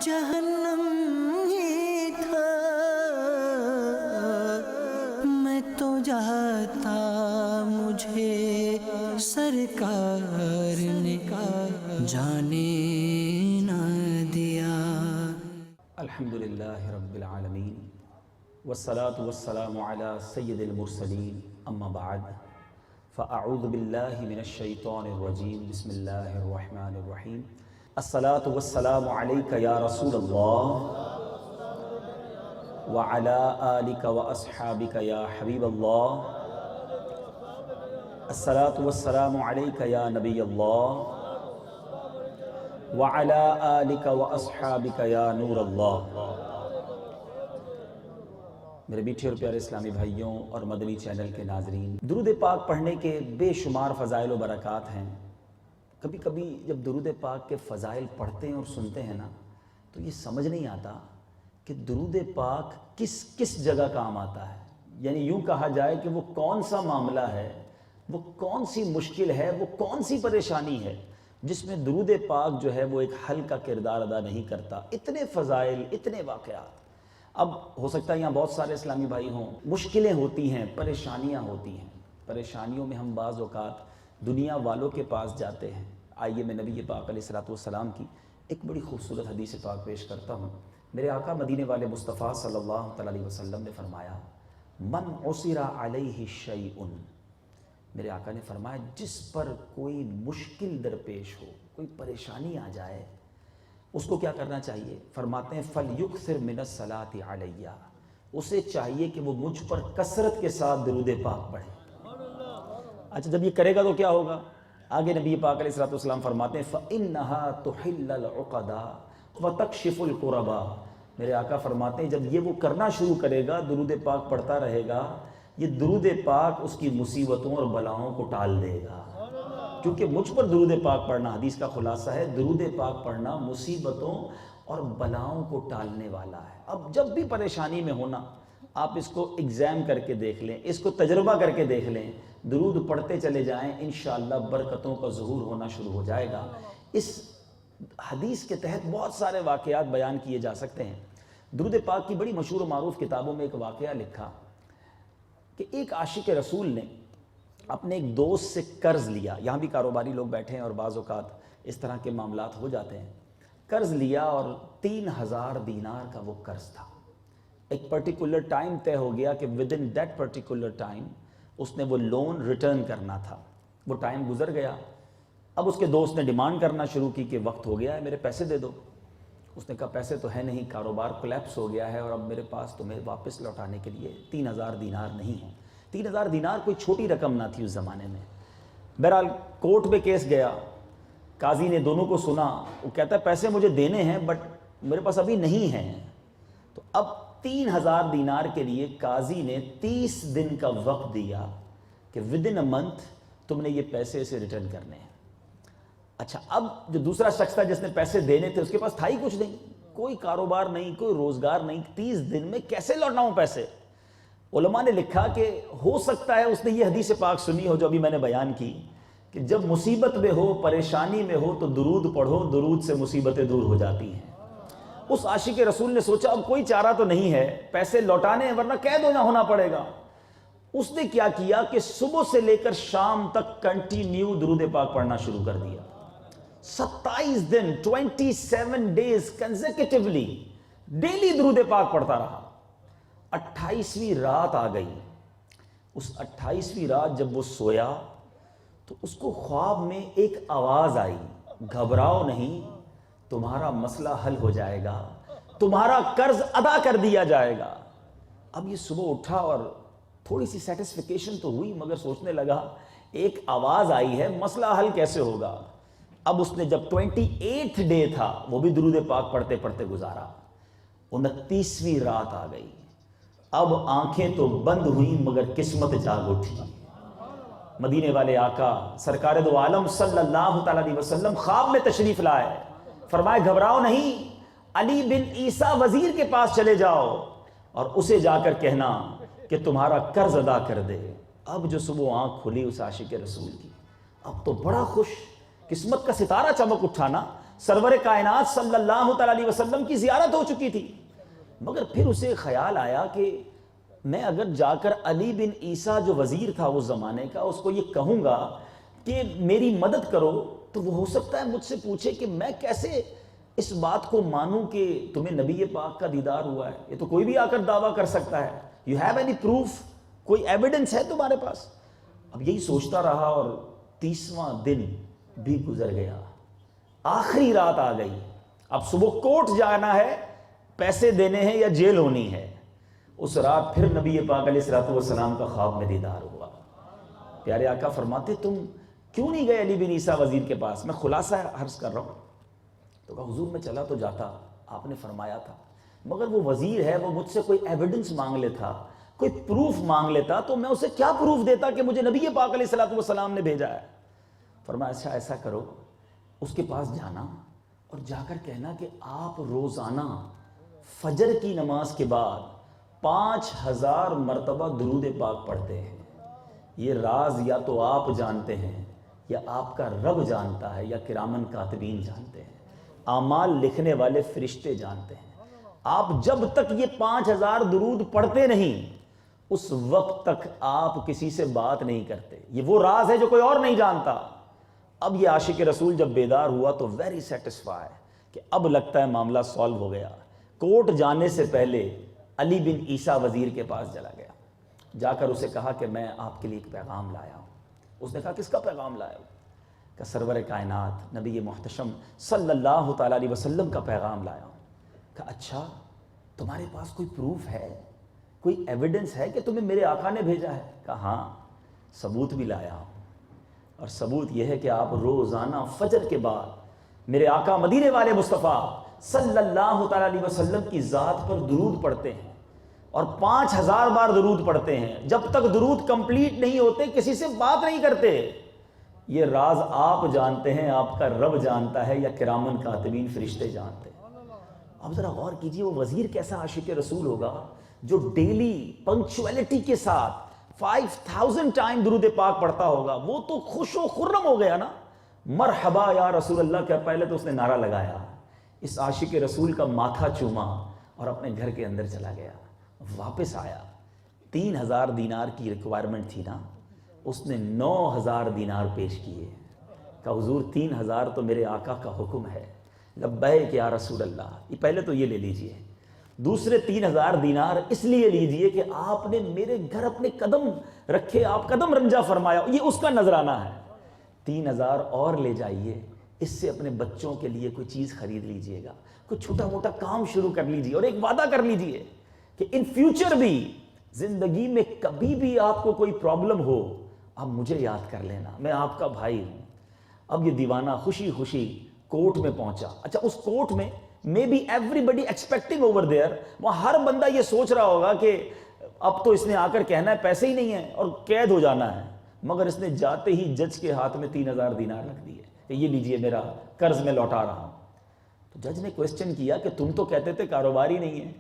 جہنم ہی تھا، میں تو جاتا مجھے سرکار نے جانے نہ دیا۔ الحمدللہ رب العالمین والصلاة والسلام علی سید المرسلین، اما بعد فاعوذ باللہ من الشیطان الرجیم، بسم اللہ الرحمن الرحیم۔ الصلاة والسلام علیک یا رسول اللہ وعلی آلک واصحابک یا حبیب اللہ۔ الصلاة والسلام علیک یا نبی اللہ وعلی آلک واصحابک یا نور اللہ۔ میرے میٹھے اور پیارے اسلامی بھائیوں اور مدنی چینل کے ناظرین، درود پاک پڑھنے کے بے شمار فضائل و برکات ہیں۔ کبھی کبھی جب درود پاک کے فضائل پڑھتے ہیں اور سنتے ہیں نا، تو یہ سمجھ نہیں آتا کہ درود پاک کس کس جگہ کام آتا ہے۔ یعنی یوں کہا جائے کہ وہ کون سا معاملہ ہے، وہ کون سی مشکل ہے، وہ کون سی پریشانی ہے جس میں درود پاک جو ہے وہ ایک حل کا کردار ادا نہیں کرتا۔ اتنے فضائل، اتنے واقعات۔ اب ہو سکتا ہے یہاں بہت سارے اسلامی بھائی ہوں، مشکلیں ہوتی ہیں، پریشانیاں ہوتی ہیں، پریشانیوں میں ہم بعض اوقات دنیا والوں کے پاس جاتے ہیں۔ آئیے میں نبی پاک علیہ الصلوۃ والسلام کی ایک بڑی خوبصورت حدیث پاک پیش کرتا ہوں۔ میرے آقا مدینے والے مصطفیٰ صلی اللہ تعالیٰ علیہ وسلم نے فرمایا، من عسر علیہ شیء، میرے آقا نے فرمایا جس پر کوئی مشکل درپیش ہو، کوئی پریشانی آ جائے، اس کو کیا کرنا چاہیے؟ فرماتے ہیں فَلْيُكْثِرْ مِنَ الصَّلَاةِ عَلَيَّ، اسے چاہیے کہ وہ مجھ پر کثرت کے ساتھ درود پاک پڑھے۔ اچھا جب یہ کرے گا تو کیا ہوگا؟ آگے نبی پاک علیہ الصلوۃ والسلام فرماتے ہیں فَإِنَّهَا تُحِلَّ الْعُقَدَ وَتَكْشِفُ الْكُرَبَ، میرے آقا فرماتے ہیں جب یہ وہ کرنا شروع کرے گا، درود پاک پڑھتا رہے گا، یہ درود پاک اس کی مصیبتوں اور بلاؤں کو ٹال دے گا۔ کیونکہ مجھ پر درود پاک پڑھنا، حدیث کا خلاصہ ہے، درود پاک پڑھنا مصیبتوں اور بلاؤں کو ٹالنے والا ہے۔ اب جب بھی پریشانی میں ہونا، آپ اس کو ایگزام کر کے دیکھ لیں، اس کو تجربہ کر کے دیکھ لیں، درود پڑھتے چلے جائیں، انشاءاللہ برکتوں کا ظہور ہونا شروع ہو جائے گا۔ اس حدیث کے تحت بہت سارے واقعات بیان کیے جا سکتے ہیں۔ درود پاک کی بڑی مشہور و معروف کتابوں میں ایک واقعہ لکھا کہ ایک عاشق رسول نے اپنے ایک دوست سے قرض لیا۔ یہاں بھی کاروباری لوگ بیٹھے ہیں اور بعض اوقات اس طرح کے معاملات ہو جاتے ہیں۔ قرض لیا اور 3000 دینار کا وہ قرض تھا۔ ایک پرٹیکولر ٹائم طے ہو گیا کہ within that particular time اس نے وہ لون ریٹرن کرنا تھا۔ وہ ٹائم گزر گیا، اب اس کے دوست نے ڈیمانڈ کرنا شروع کی کہ وقت ہو گیا ہے، میرے پیسے دے دو۔ اس نے کہا پیسے تو ہے نہیں، کاروبار کولیپس ہو گیا ہے اور اب میرے پاس تمہیں واپس لوٹانے کے لیے 3000 دینار نہیں ہیں۔ 3000 دینار کوئی چھوٹی رقم نہ تھی اس زمانے میں۔ بہرحال کورٹ میں کیس گیا، قاضی نے دونوں کو سنا، وہ کہتا ہے پیسے مجھے دینے ہیں بٹ میرے پاس ابھی نہیں ہیں۔ تو اب 3000 دینار کے لیے قاضی نے 30 دن کا وقت دیا کہ ود ان اے منتھ تم نے یہ پیسے اسے ریٹرن کرنے ہیں۔ اچھا اب جو دوسرا شخص تھا جس نے پیسے دینے تھے، اس کے پاس تھا ہی کچھ نہیں، کوئی کاروبار نہیں، کوئی روزگار نہیں، 30 دن میں کیسے لوٹاؤں پیسے؟ علماء نے لکھا کہ ہو سکتا ہے اس نے یہ حدیث پاک سنی ہو جو ابھی میں نے بیان کی کہ جب مصیبت میں ہو، پریشانی میں ہو تو درود پڑھو، درود سے مصیبتیں دور ہو جاتی ہیں۔ اس عاشق رسول نے سوچا اب کوئی چارہ تو نہیں ہے، پیسے لوٹانے ہیں ورنہ قید ہونا پڑے گا۔ اس نے کیا کیا کہ صبح سے لے کر شام تک کنٹینیو درود پاک پڑھنا شروع کر دیا۔ 27 دن 27 ڈیز کنزیکٹیولی ڈیلی درود پاک پڑھتا رہا۔ 28ویں رات آ گئی۔ اس 28ویں رات جب وہ سویا تو اس کو خواب میں ایک آواز آئی، گھبراؤ نہیں، تمہارا مسئلہ حل ہو جائے گا، تمہارا قرض ادا کر دیا جائے گا۔ اب یہ صبح اٹھا اور تھوڑی سی سیٹسفیکیشن تو ہوئی، مگر سوچنے لگا ایک آواز آئی ہے، مسئلہ حل کیسے ہوگا؟ اب اس نے جب 28 ڈے تھا وہ بھی درود پاک پڑھتے پڑھتے گزارا۔ 29ویں رات آ گئی، اب آنکھیں تو بند ہوئیں مگر قسمت جاگ اٹھی۔ مدینے والے آقا سرکار دو عالم صلی اللہ تعالیٰ علیہ وسلم خواب میں تشریف لائے، فرمائے گھبراؤ نہیں، علی بن عیسیٰ وزیر کے پاس چلے جاؤ اور اسے جا کر کہنا کہ تمہارا قرض ادا کر دے۔ اب جو صبح آنکھ کھلی اس عاشق رسول کی، اب تو بڑا خوش، قسمت کا ستارہ چمک اٹھا نا۔ سرور کائنات صلی اللہ تعالی علیہ وسلم کی زیارت ہو چکی تھی، مگر پھر اسے خیال آیا کہ میں اگر جا کر علی بن عیسیٰ جو وزیر تھا اس زمانے کا، اس کو یہ کہوں گا کہ میری مدد کرو، تو وہ ہو سکتا ہے مجھ سے پوچھے کہ میں کیسے اس بات کو مانوں کہ تمہیں نبی پاک کا دیدار ہوا ہے، یہ تو کوئی بھی آ کر دعویٰ کر سکتا ہے، یو ہیو اینی پروف، کوئی ایویڈنس ہے تمہارے پاس؟ اب یہی سوچتا رہا اور 30واں دن بھی گزر گیا، آخری رات آ گئی، اب صبح کورٹ جانا ہے، پیسے دینے ہیں یا جیل ہونی ہے۔ اس رات پھر نبی پاک علیہ الصلوۃ والسلام کا خواب میں دیدار ہوا۔ پیارے آقا فرماتے تم کیوں نہیں گئے علی بن عیسیٰ وزیر کے پاس؟ میں خلاصہ عرض کر رہا ہوں۔ تو کہا حضور میں چلا تو جاتا، آپ نے فرمایا تھا، مگر وہ وزیر ہے، وہ مجھ سے کوئی ایویڈنس مانگ لیتا، کوئی پروف مانگ لیتا، تو میں اسے کیا پروف دیتا کہ مجھے نبی پاک علیہ الصلوۃ والسلام نے بھیجا ہے؟ فرمایا اچھا ایسا کرو، اس کے پاس جانا اور جا کر کہنا کہ آپ روزانہ فجر کی نماز کے بعد 5000 مرتبہ درود پاک پڑھتے ہیں، یہ راز یا تو آپ جانتے ہیں یا آپ کا رب جانتا ہے یا کرامن کاتبین جانتے ہیں، اعمال لکھنے والے فرشتے جانتے ہیں۔ آپ جب تک یہ 5000 درود پڑھتے نہیں اس وقت تک آپ کسی سے بات نہیں کرتے، یہ وہ راز ہے جو کوئی اور نہیں جانتا۔ اب یہ عاشق رسول جب بیدار ہوا تو ویری سیٹسفائی کہ اب لگتا ہے معاملہ سالو ہو گیا۔ کورٹ جانے سے پہلے علی بن عیسیٰ وزیر کے پاس چلا گیا، جا کر اسے کہا کہ میں آپ کے لیے ایک پیغام لایا ہوں۔ اس نے کہا کس کا پیغام لایا ہوں؟ کہ سرور کائنات نبی محتشم صلی اللہ تعالی علیہ وسلم کا پیغام لایا ہوں۔ کہا اچھا تمہارے پاس کوئی پروف ہے، کوئی ایویڈنس ہے کہ تمہیں میرے آقا نے بھیجا ہے؟ کہا ہاں ثبوت بھی لایا ہوں، اور ثبوت یہ ہے کہ آپ روزانہ فجر کے بعد میرے آقا مدینے والے مصطفیٰ صلی اللہ تعالی علیہ وسلم کی ذات پر درود پڑھتے ہیں، اور 5000 بار درود پڑھتے ہیں، جب تک درود کمپلیٹ نہیں ہوتے کسی سے بات نہیں کرتے۔ یہ راز آپ جانتے ہیں، آپ کا رب جانتا ہے یا کرامن کاتبین فرشتے جانتے ہیں۔ اب ذرا غور کیجئے وہ وزیر کیسا عاشق رسول ہوگا جو ڈیلی پنکچویلٹی کے ساتھ 5000 ٹائم درود پاک پڑھتا ہوگا۔ وہ تو خوش و خرم ہو گیا نا، مرحبا یا رسول اللہ، کیا پہلے تو اس نے نعرہ لگایا، اس عاشق رسول کا ماتھا چوما اور اپنے گھر کے اندر چلا گیا۔ واپس آیا، 3000 دینار کی ریکوائرمنٹ تھی نا، اس نے 9000 دینار پیش کیے۔ کہا حضور 3000 تو میرے آقا کا حکم ہے۔ لبیک یا رسول اللہ، یہ پہلے تو یہ لے لیجئے، دوسرے 3000 دینار اس لیے لیجئے کہ آپ نے میرے گھر اپنے قدم رکھے، آپ قدم رنجا فرمایا، یہ اس کا نذرانہ ہے۔ 3000 اور لے جائیے، اس سے اپنے بچوں کے لیے کوئی چیز خرید لیجئے گا، کوئی چھوٹا موٹا کام شروع کر لیجئے، اور ایک وعدہ کر لیجئے کہ ان فیوچر بھی زندگی میں کبھی بھی آپ کو کوئی پرابلم ہو آپ مجھے یاد کر لینا، میں آپ کا بھائی ہوں۔ اب یہ دیوانہ خوشی خوشی کورٹ میں پہنچا۔ اچھا اس کورٹ میں maybe everybody expecting over there, وہاں ہر بندہ یہ سوچ رہا ہوگا کہ اب تو اس نے آ کر کہنا ہے پیسے ہی نہیں ہیں اور قید ہو جانا ہے، مگر اس نے جاتے ہی جج کے ہاتھ میں 3000 دینار رکھ دیے کہ یہ لیجئے میرا قرض میں لوٹا رہا ہوں۔ تو جج نے کوسچن کیا کہ تم تو کہتے تھے کاروبار ہی نہیں ہے،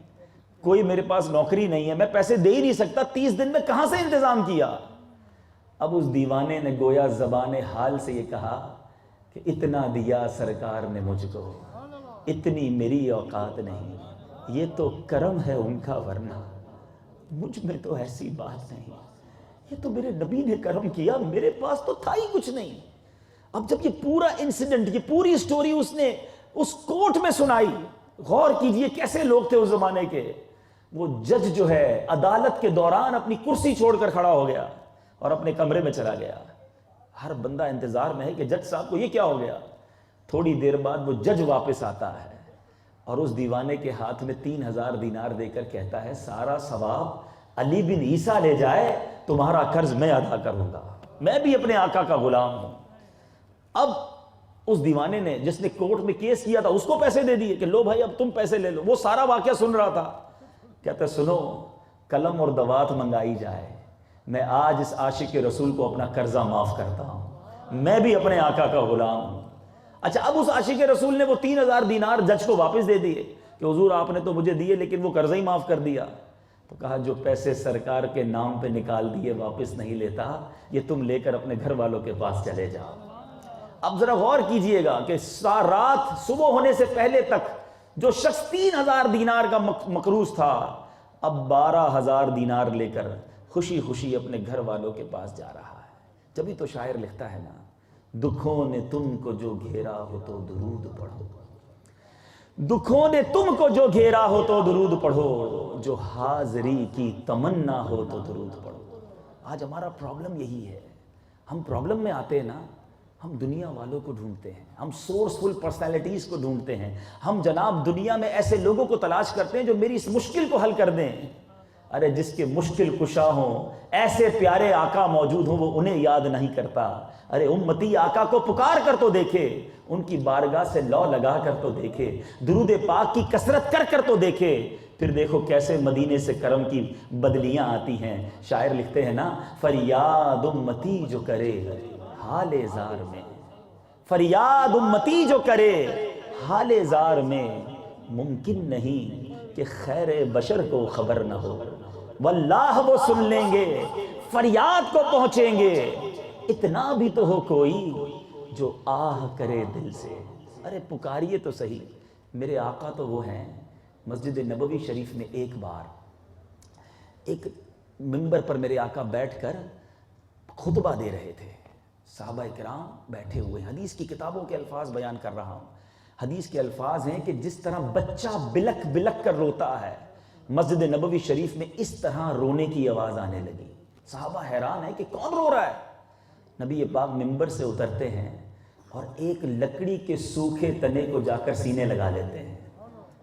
کوئی میرے پاس نوکری نہیں ہے، میں پیسے دے ہی نہیں سکتا، 30 دن میں کہاں سے انتظام کیا؟ اب اس دیوانے نے گویا زبان حال سے یہ کہا کہ اتنا دیا سرکار نے مجھ کو، اتنی میری اوقات نہیں، یہ تو کرم ہے ان کا، ورنہ مجھ میں تو ایسی بات نہیں، یہ تو میرے نبی نے کرم کیا، میرے پاس تو تھا ہی کچھ نہیں۔ اب جب یہ پورا انسیڈنٹ، یہ پوری سٹوری اس نے اس کورٹ میں سنائی، غور کیجئے کیسے لوگ تھے اس زمانے کے۔ وہ جج جو ہے عدالت کے دوران اپنی کرسی چھوڑ کر کھڑا ہو گیا اور اپنے کمرے میں چلا گیا۔ ہر بندہ انتظار میں ہے کہ جج صاحب کو یہ کیا ہو گیا۔ تھوڑی دیر بعد وہ جج واپس آتا ہے اور اس دیوانے کے ہاتھ میں 3000 دینار دے کر کہتا ہے سارا ثواب علی بن عیسیٰ لے جائے، تمہارا قرض میں ادا کروں گا، میں بھی اپنے آقا کا غلام ہوں۔ اب اس دیوانے نے جس نے کورٹ میں کیس کیا تھا اس کو پیسے دے دیے کہ لو بھائی اب تم پیسے لے لو۔ وہ سارا واقعہ سن رہا تھا، کہتا سنو قلم اور دوات منگائی جائے، میں آج اس عاشق رسول کو اپنا قرضہ معاف کرتا ہوں، میں بھی اپنے آقا کا غلام ہوں۔ اچھا اب اس عاشق رسول نے وہ 3000 دینار جج کو واپس دے دیے کہ حضور آپ نے تو مجھے دیے لیکن وہ قرضہ ہی معاف کر دیا۔ تو کہا جو پیسے سرکار کے نام پہ نکال دیے واپس نہیں لیتا، یہ تم لے کر اپنے گھر والوں کے پاس چلے جاؤ۔ اب ذرا غور کیجئے گا کہ رات صبح ہونے سے پہلے تک جو شخص 3000 دینار کا مقروض تھا اب 12000 دینار لے کر خوشی خوشی اپنے گھر والوں کے پاس جا رہا ہے. جبھی تو شاعر لکھتا ہے نا, دکھوں نے تم کو جو گھیرا ہو تو درود پڑھو, دکھوں نے تم کو جو گھیرا ہو تو درود پڑھو, جو حاضری کی تمنا ہو تو درود پڑھو. آج ہمارا پرابلم یہی ہے, ہم پرابلم میں آتے ہیں نا, ہم دنیا والوں کو ڈھونڈتے ہیں, ہم سورسفل پرسنالٹیز کو ڈھونڈتے ہیں, ہم جناب دنیا میں ایسے لوگوں کو تلاش کرتے ہیں جو میری اس مشکل کو حل کر دیں. ارے جس کے مشکل کشا ہوں, ایسے پیارے آقا موجود ہوں, وہ انہیں یاد نہیں کرتا. ارے امتی آقا کو پکار کر تو دیکھے, ان کی بارگاہ سے لو لگا کر تو دیکھے, درود پاک کی کثرت کر کر تو دیکھے, پھر دیکھو کیسے مدینے سے کرم کی بدلیاں آتی ہیں. شاعر لکھتے ہیں نا, فریاد امتی جو کرے حال زار میں, فریاد امتی جو کرے حال زار میں, ممکن نہیں کہ خیر بشر کو خبر نہ ہو, واللہ وہ سن لیں گے, فریاد کو پہنچیں گے. اتنا بھی تو ہو کوئی جو آہ کرے دل سے. ارے پکاریے تو صحیح, میرے آقا تو وہ ہیں. مسجد نبوی شریف میں ایک بار ایک منبر پر میرے آقا بیٹھ کر خطبہ دے رہے تھے, صحابہ کرام بیٹھے ہوئے, حدیث کی کتابوں کے الفاظ بیان کر رہا ہوں. حدیث کے الفاظ ہیں کہ جس طرح بچہ بلک بلک کر روتا ہے, مسجد نبوی شریف میں اس طرح رونے کی آواز آنے لگی. صحابہ حیران ہیں کہ کون رو رہا ہے. نبی پاک منبر سے اترتے ہیں اور ایک لکڑی کے سوکھے تنے کو جا کر سینے لگا لیتے ہیں.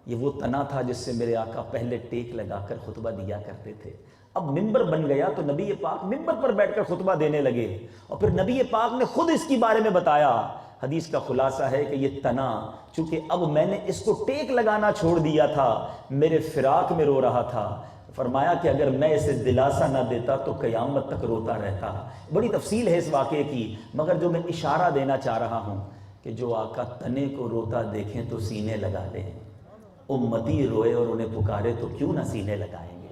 یہ وہ تنا تھا جس سے میرے آقا پہلے ٹیک لگا کر خطبہ دیا کرتے تھے. اب منبر بن گیا تو نبی پاک منبر پر بیٹھ کر خطبہ دینے لگے, اور پھر نبی پاک نے خود اس کی بارے میں بتایا. حدیث کا خلاصہ ہے کہ یہ تنا چونکہ اب میں نے اس کو ٹیک لگانا چھوڑ دیا تھا, میرے فراق میں رو رہا تھا. فرمایا کہ اگر میں اسے دلاسا نہ دیتا تو قیامت تک روتا رہتا. بڑی تفصیل ہے اس واقعے کی, مگر جو میں اشارہ دینا چاہ رہا ہوں کہ جو آقا تنے کو روتا دیکھیں تو سینے لگا لیں, امتی روئے اور انہیں پکارے تو کیوں نہ سینے لگائیں گے,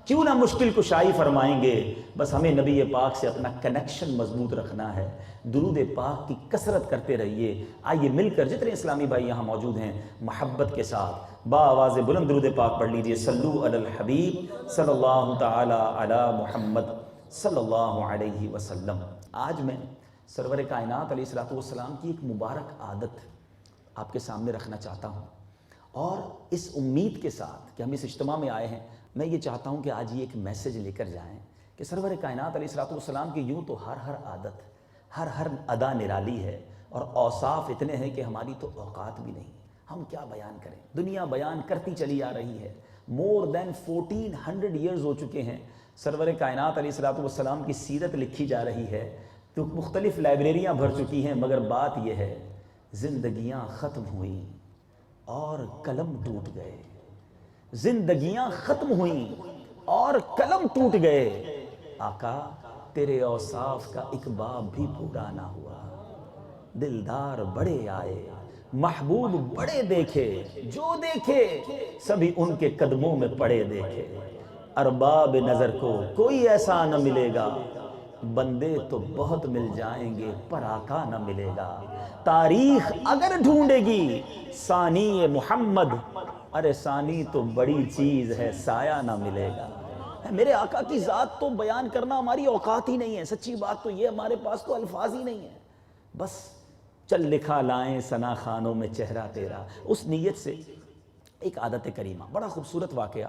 کیوں نہ مشکل کشائی فرمائیں گے. بس ہمیں نبی پاک سے اپنا کنیکشن مضبوط رکھنا ہے, درود پاک کی کثرت کرتے رہیے. آئیے مل کر جتنے اسلامی بھائی یہاں موجود ہیں محبت کے ساتھ با آواز بلند درود پاک پڑھ لیجئے. صلو علی الحبیب صلی اللہ تعالی علی محمد صلی اللہ علیہ وسلم. آج میں سرور کائنات علیہ الصلوۃ والسلام کی ایک مبارک عادت آپ کے سامنے رکھنا چاہتا ہوں, اور اس امید کے ساتھ کہ ہم اس اجتماع میں آئے ہیں, میں یہ چاہتا ہوں کہ آج یہ ایک میسج لے کر جائیں کہ سرور کائنات علیہ الصلوۃ والسلام کی یوں تو ہر عادت, ہر ادا نرالی ہے, اور اوصاف اتنے ہیں کہ ہماری تو اوقات بھی نہیں, ہم کیا بیان کریں. دنیا بیان کرتی چلی آ رہی ہے, مور دین 1400 ایئرز ہو چکے ہیں سرور کائنات علیہ الصلوۃ والسلام کی سیرت لکھی جا رہی ہے, تو مختلف لائبریریاں بھر چکی ہیں, مگر بات یہ ہے زندگیاں ختم ہوئیں اور قلم ٹوٹ گئے, زندگیاں ختم ہوئیں اور قلم ٹوٹ گئے. آقا تیرے اوصاف کا ایک باب بھی پورا نہ ہوا, دلدار بڑے آئے محبوب بڑے دیکھے, جو دیکھے سبھی ان کے قدموں میں پڑے دیکھے. ارباب نظر کو کوئی ایسا نہ ملے گا, بندے تو بہت مل جائیں گے پر آقا نہ ملے گا. تاریخ اگر ڈھونڈے گی ثانی محمد, ارے ثانی تو بڑی چیز ہے, سایہ نہ ملے گا. میرے آقا کی ذات تو بیان کرنا ہماری اوقات ہی نہیں ہے. سچی بات تو یہ ہمارے پاس تو الفاظ ہی نہیں ہیں. بس چل لکھا لائیں ثنا خانوں میں چہرہ تیرا, اس نیت سے ایک عادت کریمہ. بڑا خوبصورت واقعہ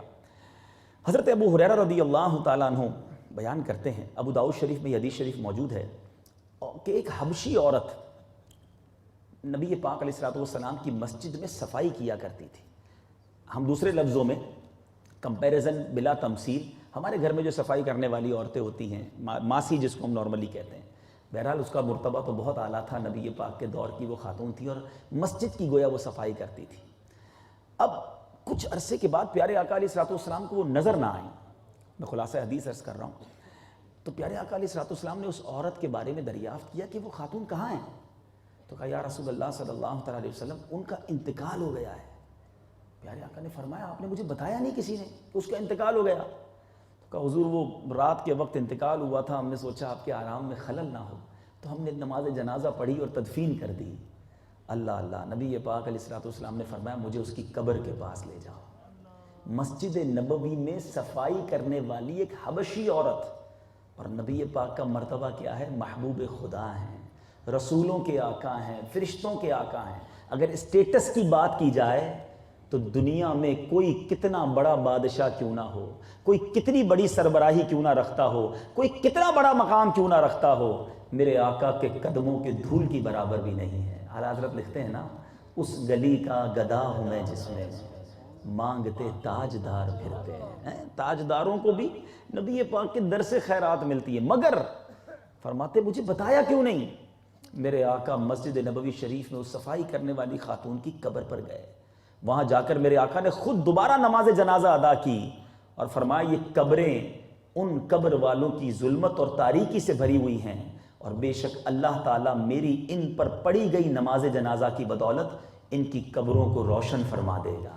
حضرت ابو ہریرہ رضی اللہ تعالیٰ عنہ بیان کرتے ہیں, ابو داؤد شریف میں یہ حدیث شریف موجود ہے کہ ایک حبشی عورت نبی پاک علیہ الصلوۃ والسلام کی مسجد میں صفائی کیا کرتی تھی. ہم دوسرے لفظوں میں کمپیریزن بلا تمثیل, ہمارے گھر میں جو صفائی کرنے والی عورتیں ہوتی ہیں, ماسی جس کو ہم نارملی کہتے ہیں, بہرحال اس کا مرتبہ تو بہت اعلیٰ تھا. نبی پاک کے دور کی وہ خاتون تھی اور مسجد کی گویا وہ صفائی کرتی تھی. اب کچھ عرصے کے بعد پیارے آقا علیہ الصلوۃ والسلام کو وہ نظر نہ آئیں. میں خلاصہ حدیث عرض کر رہا ہوں. تو پیارے آقا علیہ الصلوۃ والسلام نے اس عورت کے بارے میں دریافت کیا کہ وہ خاتون کہاں ہیں. تو کہا یا رسول اللہ صلی اللہ تعالیٰ علیہ وسلم, ان کا انتقال ہو گیا ہے. پیارے آقا نے فرمایا آپ نے مجھے بتایا نہیں کسی نے کہ اس کا انتقال ہو گیا. تو کہا حضور وہ رات کے وقت انتقال ہوا تھا, ہم نے سوچا آپ کے آرام میں خلل نہ ہو. تو ہم نے نماز جنازہ پڑھی اور تدفین کر دی. اللہ اللہ، نبی پاک علیہ الصلوۃ والسلام نے فرمایا مجھے اس کی قبر کے پاس لے جاؤ. مسجد نبوی میں صفائی کرنے والی ایک حبشی عورت، اور نبی پاک کا مرتبہ کیا ہے؟ محبوب خدا ہیں، رسولوں کے آقا ہیں، فرشتوں کے آقا ہیں. اگر اسٹیٹس کی بات کی جائے تو دنیا میں کوئی کتنا بڑا بادشاہ کیوں نہ ہو، کوئی کتنی بڑی سربراہی کیوں نہ رکھتا ہو، کوئی کتنا بڑا مقام کیوں نہ رکھتا ہو، میرے آقا کے قدموں کے دھول کی برابر بھی نہیں ہے. اعلیٰ حضرت لکھتے ہیں نا، اس گلی کا گدا ہوں میں جس میں مانگتے تاجدار پھرتے ہیں. تاجداروں کو بھی نبی پاک کے در سے خیرات ملتی ہے، مگر فرماتے مجھے بتایا کیوں نہیں؟ میرے آقا مسجد نبوی شریف میں اس صفائی کرنے والی خاتون کی قبر پر گئے. وہاں جا کر میرے آقا نے خود دوبارہ نماز جنازہ ادا کی اور فرمایا یہ قبریں ان قبر والوں کی ظلمت اور تاریکی سے بھری ہوئی ہیں، اور بے شک اللہ تعالیٰ میری ان پر پڑھی گئی نماز جنازہ کی بدولت ان کی قبروں کو روشن فرما دے گا.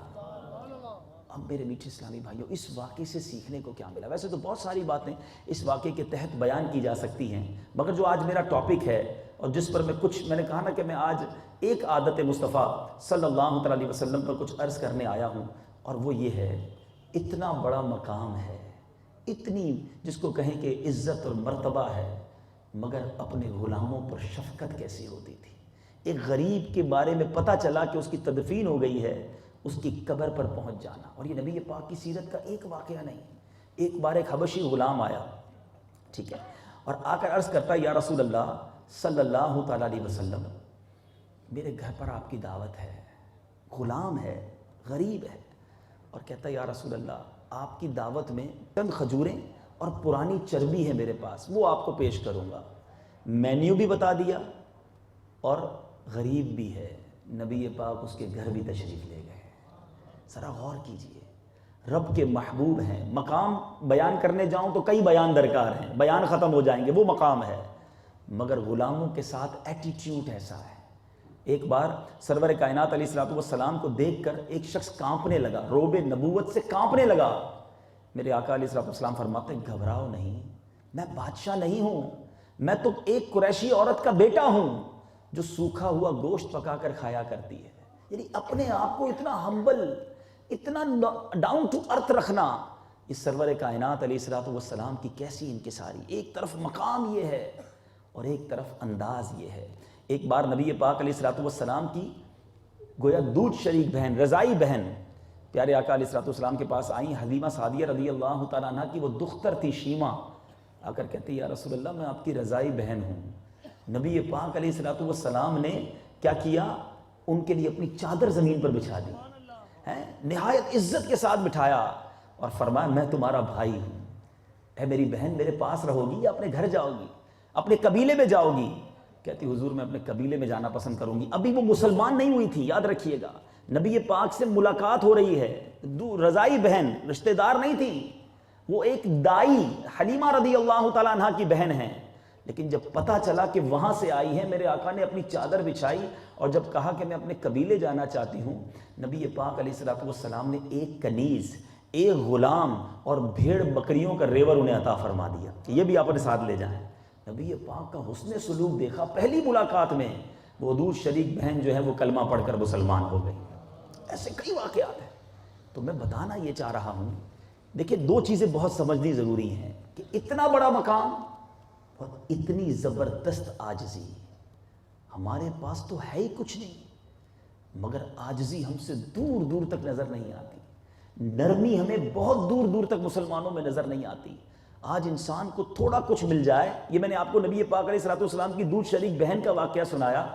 اب میرے میٹھے اسلامی بھائیوں، اس واقعے سے سیکھنے کو کیا ملا؟ ویسے تو بہت ساری باتیں اس واقعے کے تحت بیان کی جا سکتی ہیں، مگر جو آج میرا ٹاپک ہے اور جس پر میں نے کہا نا کہ میں آج ایک عادت مصطفیٰ صلی اللہ علیہ وسلم پر کچھ عرض کرنے آیا ہوں، اور وہ یہ ہے، اتنا بڑا مقام ہے، اتنی جس کو کہیں کہ عزت اور مرتبہ ہے، مگر اپنے غلاموں پر شفقت کیسی ہوتی تھی. ایک غریب کے بارے میں پتہ چلا کہ اس کی تدفین ہو گئی ہے، اس کی قبر پر پہنچ جانا. اور یہ نبی پاک کی سیرت کا ایک واقعہ نہیں. ایک بار ایک حبشی غلام آیا، ٹھیک ہے، اور آ کر عرض کرتا یا رسول اللہ صلی اللہ تعالیٰ علیہ وسلم، میرے گھر پر آپ کی دعوت ہے. غلام ہے، غریب ہے، اور کہتا یا رسول اللہ آپ کی دعوت میں چند کھجوریں اور پرانی چربی ہے میرے پاس، وہ آپ کو پیش کروں گا. مینیو بھی بتا دیا اور غریب بھی ہے. نبی پاک اس کے گھر بھی تشریف لے گئے. ذرا غور کیجئے، رب کے محبوب ہیں. مقام بیان کرنے جاؤں تو کئی بیان درکار ہیں، بیان ختم ہو جائیں گے، وہ مقام ہے، مگر غلاموں کے ساتھ ایٹیٹیوڈ ایسا ہے. ایک بار سرور کائنات علیہ الصلوۃ والسلام کو دیکھ کر ایک شخص کانپنے لگا، روب نبوت سے کانپنے لگا. میرے آقا علیہ الصلوۃ والسلام فرماتے ہیں گھبراؤ نہیں، میں بادشاہ نہیں ہوں، میں تو ایک قریشی عورت کا بیٹا ہوں جو سوکھا ہوا گوشت پکا کر کھایا کرتی ہے. یعنی اپنے آپ کو اتنا ہمبل، اتنا ڈاؤن ٹو ارتھ رکھنا، اس سرور کائنات علیہ الصلوۃ والسلام کی کیسی انکساری. ایک طرف مقام یہ ہے اور ایک طرف انداز یہ ہے. ایک بار نبی پاک علیہ الصلوۃ والسلام کی گویا دودھ شریک بہن، رضائی بہن پیارے آقا علیہ الصلوۃ والسلام کے پاس آئیں. حلیمہ سعدیہ رضی اللہ تعالیٰ عنہ کی وہ دختر تھی شیمہ، آ کر کہتی یا رسول اللہ میں آپ کی رضائی بہن ہوں. نبی پاک علیہ الصلوۃ والسلام نے کیا کیا؟ ان کے لیے اپنی چادر زمین پر بچھا دی، نہایت عزت کے ساتھ بٹھایا اور فرمایا میں تمہارا بھائی ہوں، اے میری بہن میرے پاس رہو گی یا اپنے گھر جاؤ گی، اپنے قبیلے میں جاؤ گی؟ کہتی حضور میں اپنے قبیلے میں جانا پسند کروں گی. ابھی وہ مسلمان نہیں ہوئی تھی، یاد رکھیے گا. نبی پاک سے ملاقات ہو رہی ہے، رضائی بہن، رشتہ دار نہیں تھی، وہ ایک دائی حلیمہ رضی اللہ تعالیٰ عنہ کی بہن ہیں. لیکن جب پتہ چلا کہ وہاں سے آئی ہے، میرے آقا نے اپنی چادر بچھائی اور جب کہا کہ میں اپنے قبیلے جانا چاہتی ہوں، نبی پاک علیہ الصلوۃ والسلام نے ایک کنیز، ایک غلام اور بھیڑ بکریوں کا ریور انہیں عطا فرما دیا کہ یہ بھی آپ اپنے ساتھ لے جائیں. نبی پاک کا حسن سلوک دیکھا. پہلی ملاقات میں وہ دودھ شریک بہن جو ہے وہ کلمہ پڑھ کر مسلمان ہو گئی. ایسے کئی واقعات ہیں. تو میں بتانا یہ چاہ رہا ہوں، دیکھیں دو چیزیں بہت سمجھنی ضروری ہیں کہ اتنا بڑا مقام اور اتنی زبردست عاجزی. ہمارے پاس تو ہے ہی کچھ نہیں، مگر عاجزی ہم سے دور دور تک نظر نہیں آتی. نرمی ہمیں بہت دور دور تک مسلمانوں میں نظر نہیں آتی. آج انسان کو تھوڑا کچھ مل جائے، یہ میں نے آپ کو نبی پاک علیہ الصلوۃ والسلام کی دودھ شریک بہن کا واقعہ سنایا.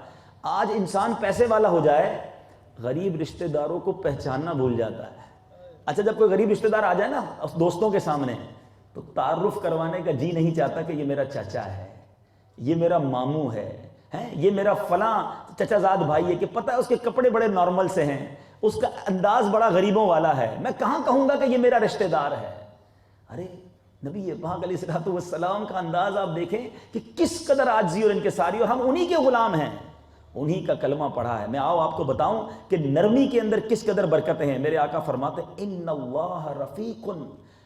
آج انسان پیسے والا ہو جائے، غریب رشتہ داروں کو پہچاننا بھول جاتا ہے. اچھا جب کوئی غریب رشتہ دار آ جائے نا دوستوں کے سامنے تو تعارف کروانے کا جی نہیں چاہتا کہ یہ میرا چاچا ہے، یہ میرا ماموں ہے، یہ میرا فلاں چچا زاد بھائی ہے، کہ پتہ ہے اس کے کپڑے بڑے نارمل سے ہیں، اس کا انداز بڑا غریبوں والا ہے، میں کہاں کہوں گا کہ یہ میرا رشتہ دار ہے. ارے نبی پاک علیہ الصلوۃ والسلام کا انداز آپ دیکھیں کہ کس قدر عاجزی اور انکساری، اور ہم انہی کے غلام ہیں، انہی کا کلمہ پڑھا ہے. میں آؤ آپ کو بتاؤں کہ نرمی کے اندر کس قدر برکتیں ہیں. میرے آقا فرماتے ان اللہ رفیق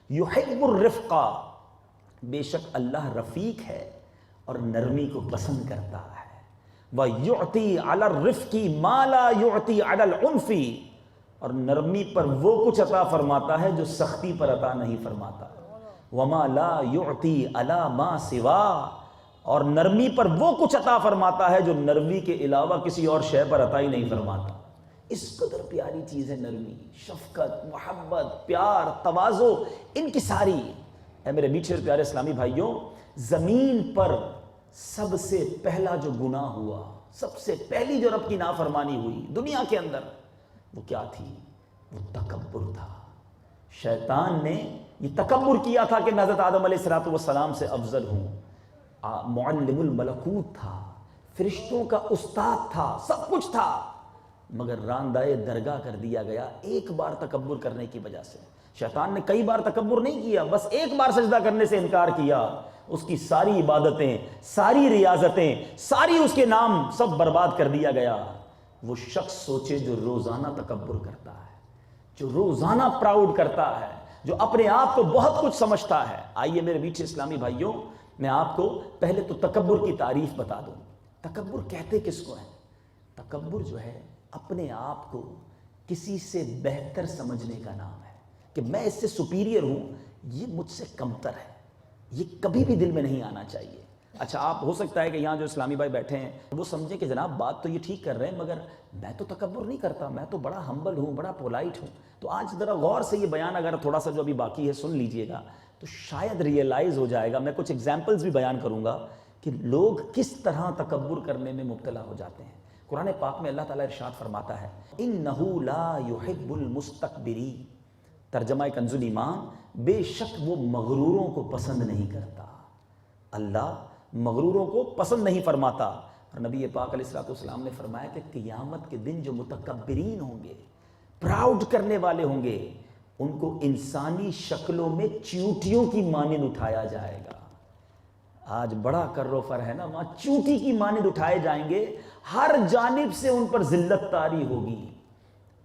یحب الرفق، بے شک اللہ رفیق ہے اور نرمی کو پسند کرتا ہے. وَيُعْطِي عَلَى الرِّفْقِ مَا لَا يُعْطِي عَلَى الْعُنْفِ, اور نرمی پر وہ کچھ عطا فرماتا ہے جو سختی پر عطا نہیں فرماتا. وَمَا لَا يُعْطِي عَلَى مَا سِوَا, اور نرمی پر وہ کچھ عطا فرماتا ہے جو نرمی کے علاوہ کسی اور شے پر عطا ہی نہیں فرماتا. اس قدر پیاری چیز ہے نرمی, شفقت, محبت, پیار, تواضع, انکساری. اے میرے میٹھے اور پیارے اسلامی بھائیوں, زمین پر سب سے پہلا جو گناہ ہوا, سب سے پہلی جو رب کی نافرمانی ہوئی دنیا کے اندر, وہ کیا تھی؟ وہ تکبر تھا. شیطان نے یہ تکبر کیا تھا کہ میں حضرت آدم علیہ السلام سے افضل ہوں. معلم الملکوت تھا, فرشتوں کا استاد تھا, سب کچھ تھا, مگر راندائے درگاہ کر دیا گیا ایک بار تکبر کرنے کی وجہ سے. شیطان نے کئی بار تکبر نہیں کیا, بس ایک بار سجدہ کرنے سے انکار کیا. اس کی ساری عبادتیں, ساری ریاضتیں, ساری اس کے نام سب برباد کر دیا گیا. وہ شخص سوچے جو روزانہ تکبر کرتا ہے, جو روزانہ پراؤڈ کرتا ہے, جو اپنے آپ کو بہت کچھ سمجھتا ہے. آئیے میرے میٹھے اسلامی بھائیوں, میں آپ کو پہلے تو تکبر کی تعریف بتا دوں. تکبر کہتے کس کو ہے؟ تکبر جو ہے اپنے آپ کو کسی سے بہتر سمجھنے کا نام ہے, کہ میں اس سے سپیریئر ہوں, یہ مجھ سے کمتر ہے. یہ کبھی بھی دل میں نہیں آنا چاہیے. اچھا, آپ ہو سکتا ہے کہ یہاں جو اسلامی بھائی بیٹھے ہیں وہ سمجھیں کہ جناب بات تو یہ ٹھیک کر رہے ہیں, مگر میں تو تکبر نہیں کرتا, میں تو بڑا ہمبل ہوں, بڑا پولائٹ ہوں. تو آج ذرا غور سے یہ بیان اگر تھوڑا سا جو ابھی باقی ہے سن لیجئے گا تو شاید ریئلائز ہو جائے گا. میں کچھ ایگزامپلز بھی بیان کروں گا کہ لوگ کس طرح تکبر کرنے میں مبتلا ہو جاتے ہیں. قرآن پاک میں اللہ تعالیٰ ارشاد فرماتا ہے, اِنَّهُ لَا يُحِبُّ الْمُسْتَكْبِرِينَ. ترجمہ کنز الایمان, بے شک وہ مغروروں کو پسند نہیں کرتا. اللہ مغروروں کو پسند نہیں فرماتا. اور نبی پاک علیہ السلام نے فرمایا کہ قیامت کے دن جو متکبرین ہوں گے, پراؤڈ کرنے والے ہوں گے, ان کو انسانی شکلوں میں چیونٹیوں کی مانند اٹھایا جائے گا. آج بڑا کر و فر ہے نا, وہاں چیونٹی کی مانند اٹھائے جائیں گے, ہر جانب سے ان پر ذلت طاری ہوگی.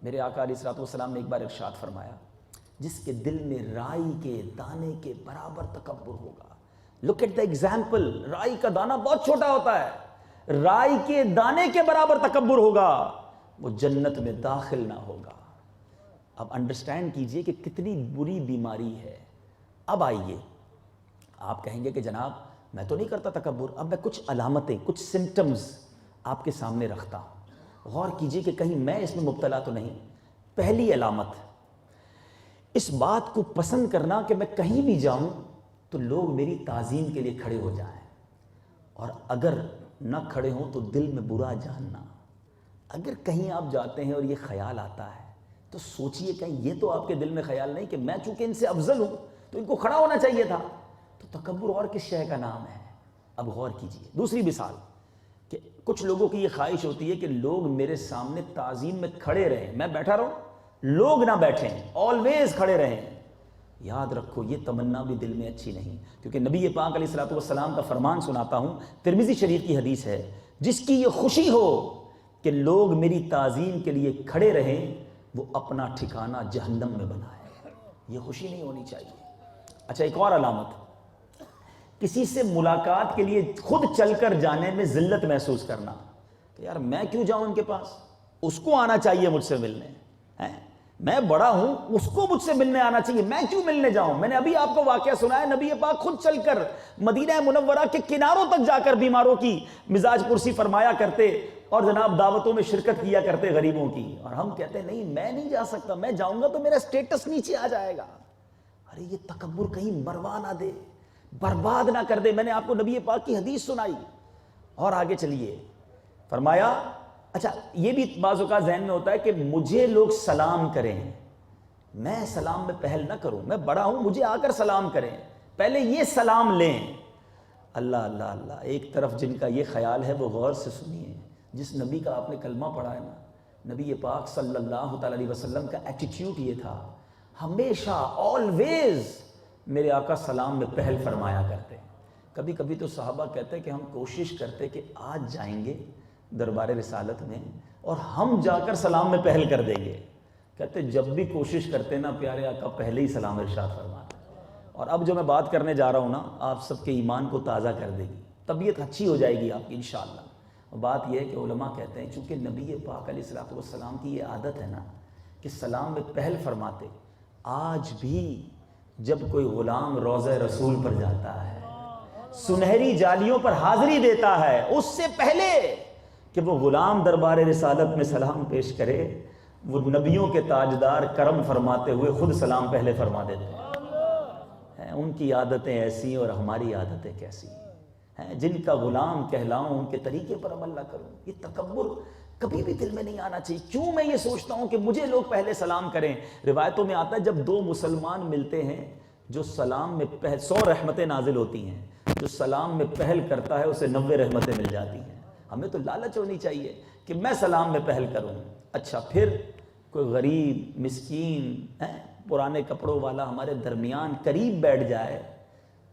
میرے آقا علیہ السلام نے ایک بار ارشاد فرمایا, جس کے دل میں رائی کے دانے کے برابر تکبر ہوگا. لک ایٹ دا ایگزامپل, رائی کا دانہ بہت چھوٹا ہوتا ہے, رائی کے دانے کے برابر تکبر ہوگا, وہ جنت میں داخل نہ ہوگا. اب انڈرسٹینڈ کیجئے کہ کتنی بری بیماری ہے. اب آئیے, آپ کہیں گے کہ جناب میں تو نہیں کرتا تکبر. اب میں کچھ علامتیں, کچھ سمٹمز آپ کے سامنے رکھتا ہوں, غور کیجئے کہ کہیں میں اس میں مبتلا تو نہیں. پہلی علامت, اس بات کو پسند کرنا کہ میں کہیں بھی جاؤں تو لوگ میری تعظیم کے لیے کھڑے ہو جائیں, اور اگر نہ کھڑے ہوں تو دل میں برا جاننا. اگر کہیں آپ جاتے ہیں اور یہ خیال آتا ہے تو سوچئے کہیں یہ تو آپ کے دل میں خیال نہیں کہ میں چونکہ ان سے افضل ہوں تو ان کو کھڑا ہونا چاہیے تھا. تو تکبر اور کس شے کا نام ہے؟ اب غور کیجئے. دوسری مثال, کہ کچھ لوگوں کی یہ خواہش ہوتی ہے کہ لوگ میرے سامنے تعظیم میں کھڑے رہیں, میں بیٹھا رہوں, لوگ نہ بیٹھیں, آلویز کھڑے رہیں. یاد رکھو یہ تمنا بھی دل میں اچھی نہیں, کیونکہ نبی پاک علیہ السلام کا فرمان سناتا ہوں, ترمذی شریف کی حدیث ہے, جس کی یہ خوشی ہو کہ لوگ میری تعظیم کے لیے کھڑے رہیں, وہ اپنا ٹھکانہ جہنم میں بنائے. یہ خوشی نہیں ہونی چاہیے. اچھا, ایک اور علامت, کسی سے ملاقات کے لیے خود چل کر جانے میں ذلت محسوس کرنا, کہ یار میں کیوں جاؤں ان کے پاس, اس کو آنا چاہیے مجھ سے ملنے, میں بڑا ہوں, اس کو مجھ سے ملنے آنا چاہیے, میں کیوں ملنے جاؤں. میں نے ابھی آپ کو واقعہ سنا ہے, نبی پاک خود چل کر مدینہ منورہ کے کناروں تک جا کر بیماروں کی مزاج پرسی فرمایا کرتے, اور جناب دعوتوں میں شرکت کیا کرتے غریبوں کی. اور ہم کہتے ہیں نہیں میں نہیں جا سکتا, میں جاؤں گا تو میرا سٹیٹس نیچے آ جائے گا. ارے یہ تکبر کہیں مروا نہ دے, برباد نہ کر دے. میں نے آپ کو نبی پاک کی حدیث سنائی. اور آگے چلیے, فرمایا اچھا یہ بھی بعض اوقات ذہن میں ہوتا ہے کہ مجھے لوگ سلام کریں, میں سلام میں پہل نہ کروں, میں بڑا ہوں, مجھے آ کر سلام کریں, پہلے یہ سلام لیں. اللہ اللہ اللہ, ایک طرف جن کا یہ خیال ہے وہ غور سے سنیے. جس نبی کا آپ نے کلمہ پڑھا ہے نا, نبی پاک صلی اللہ تعالی علیہ وسلم کا ایٹیٹیوڈ یہ تھا, ہمیشہ آلویز میرے آقا سلام میں پہل فرمایا کرتے. کبھی کبھی تو صحابہ کہتے کہ ہم کوشش کرتے کہ آج جائیں گے دربار رسالت میں اور ہم جا کر سلام میں پہل کر دیں گے. کہتے جب بھی کوشش کرتے نا پیارے آقا پہلے ہی سلام ارشاد فرماتے. اور اب جو میں بات کرنے جا رہا ہوں نا, آپ سب کے ایمان کو تازہ کر دے گی. طبیعت اچھی ہو جائے گی آپ کی انشاءاللہ۔ بات یہ ہے کہ علماء کہتے ہیں چونکہ نبی پاک علیہ الصلوۃ والسلام کی یہ عادت ہے نا کہ سلام میں پہل فرماتے، آج بھی جب کوئی غلام روضہ رسول پر جاتا ہے، سنہری جالیوں پر حاضری دیتا ہے، اس سے پہلے کہ وہ غلام دربار رسالت میں سلام پیش کرے، وہ نبیوں کے تاجدار کرم فرماتے ہوئے خود سلام پہلے فرما دیتے ہیں۔ ان کی عادتیں ایسی اور ہماری عادتیں کیسی ہیں؟ جن کا غلام کہلاؤں ان کے طریقے پر عمل نہ کروں، یہ تکبر کبھی بھی دل میں نہیں آنا چاہیے۔ کیوں میں یہ سوچتا ہوں کہ مجھے لوگ پہلے سلام کریں؟ روایتوں میں آتا ہے جب دو مسلمان ملتے ہیں، جو سلام میں 100 رحمتیں نازل ہوتی ہیں، جو سلام میں پہل کرتا ہے اسے 90 رحمتیں مل جاتی ہیں۔ ہمیں تو لالچ ہونی چاہیے کہ میں سلام میں پہل کروں۔ اچھا پھر کوئی غریب مسکین پرانے کپڑوں والا ہمارے درمیان قریب بیٹھ جائے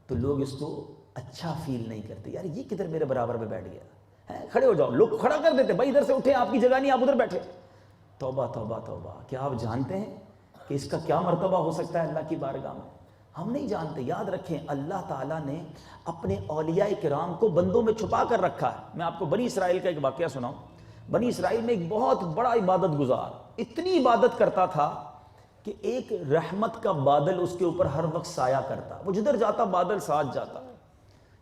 تو لوگ اس کو اچھا فیل نہیں کرتے، یار یہ کدھر میرے برابر میں بیٹھ گیا، کھڑے ہو جاؤ، لوگ کھڑا کر دیتے، بھائی ادھر سے اٹھیں، آپ کی جگہ نہیں، آپ ادھر بیٹھے۔ توبہ توبہ توبہ، کیا آپ جانتے ہیں کہ اس کا کیا مرتبہ ہو سکتا ہے اللہ کی بارگاہ میں؟ ہم نہیں جانتے۔ یاد رکھیں اللہ تعالیٰ نے اپنے اولیاء کرام کو بندوں میں چھپا کر رکھا ہے۔ میں آپ کو بنی اسرائیل کا ایک واقعہ سناؤں۔ بنی اسرائیل میں ایک بہت بڑا عبادت گزار اتنی عبادت کرتا تھا کہ ایک رحمت کا بادل اس کے اوپر ہر وقت سایہ کرتا، وہ جدھر جاتا بادل ساتھ جاتا،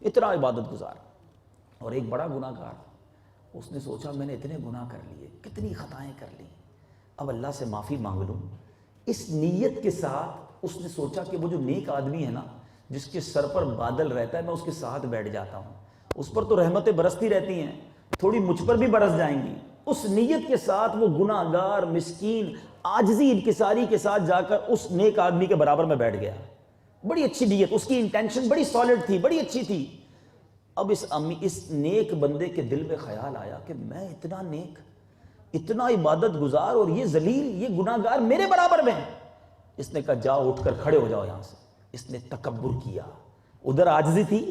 اتنا عبادت گزار۔ اور ایک بڑا گناہ گار، اس نے سوچا میں نے اتنے گناہ کر لیے، کتنی خطائیں کر لی، اب اللہ سے معافی مانگ لوں۔ اس نیت کے ساتھ اس نے سوچا کہ وہ جو نیک آدمی ہے نا جس کے سر پر بادل رہتا ہے، میں اس کے ساتھ بیٹھ جاتا ہوں، اس پر تو رحمتیں برستی رہتی ہیں، تھوڑی مجھ پر بھی برس جائیں گی۔ اس نیت کے ساتھ وہ گناہ گار مسکین عاجزی انکساری کے ساتھ جا کر اس نیک آدمی کے برابر میں بیٹھ گیا۔ بڑی اچھی نیت، اس کی انٹینشن بڑی سالڈ تھی، بڑی اچھی تھی۔ اب اس نیک بندے کے دل میں خیال آیا کہ میں اتنا نیک، اتنا عبادت گزار اور یہ ذلیل، یہ گناہ گار میرے برابر میں۔ اس نے کہا جاؤ اٹھ کر کھڑے ہو جاؤ یہاں سے۔ اس نے تکبر کیا، ادھر عاجزی تھی،